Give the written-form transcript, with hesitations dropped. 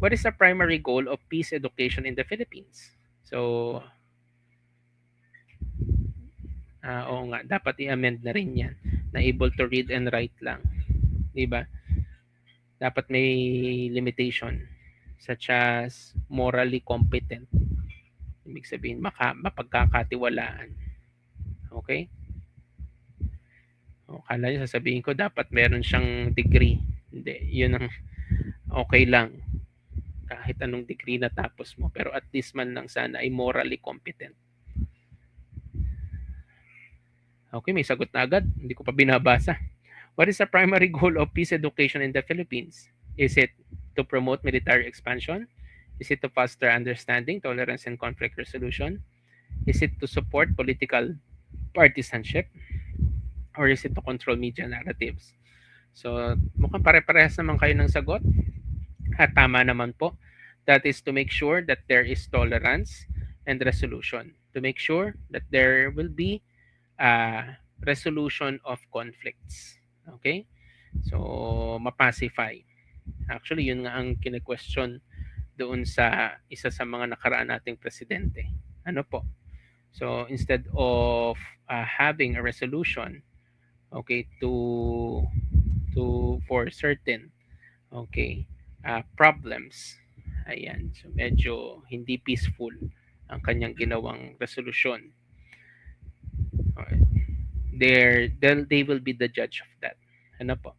What is the primary goal of peace education in the Philippines? So, oo nga, dapat i-amend na rin yan na able to read and write lang. Diba? Dapat may limitation such as morally competent. Ibig sabihin, mapagkakatiwalaan. Okay? O, kala nyo sasabihin ko, dapat meron siyang degree. Hindi, yun ang okay lang. Kahit anong degree na tapos mo. Pero at least man lang sana ay morally competent. Okay, may sagot na agad. Hindi ko pa binabasa. What is the primary goal of peace education in the Philippines? Is it to promote military expansion? Is it to foster understanding, tolerance, and conflict resolution? Is it to support political partisanship? Or is it to control media narratives? So, mukhang pare-parehas naman kayo ng sagot. At tama naman po. That is to make sure that there is tolerance and resolution. To make sure that there will be resolution of conflicts. Okay? So, mapacify. Actually, yun nga ang kine-question doon sa isa sa mga nakaraan nating presidente. Ano po? So, instead of having a resolution, okay, to for certain, okay, problems, ayan, so medyo hindi peaceful ang kanyang ginawang resolution. Okay. They will be the judge of that. Ano po?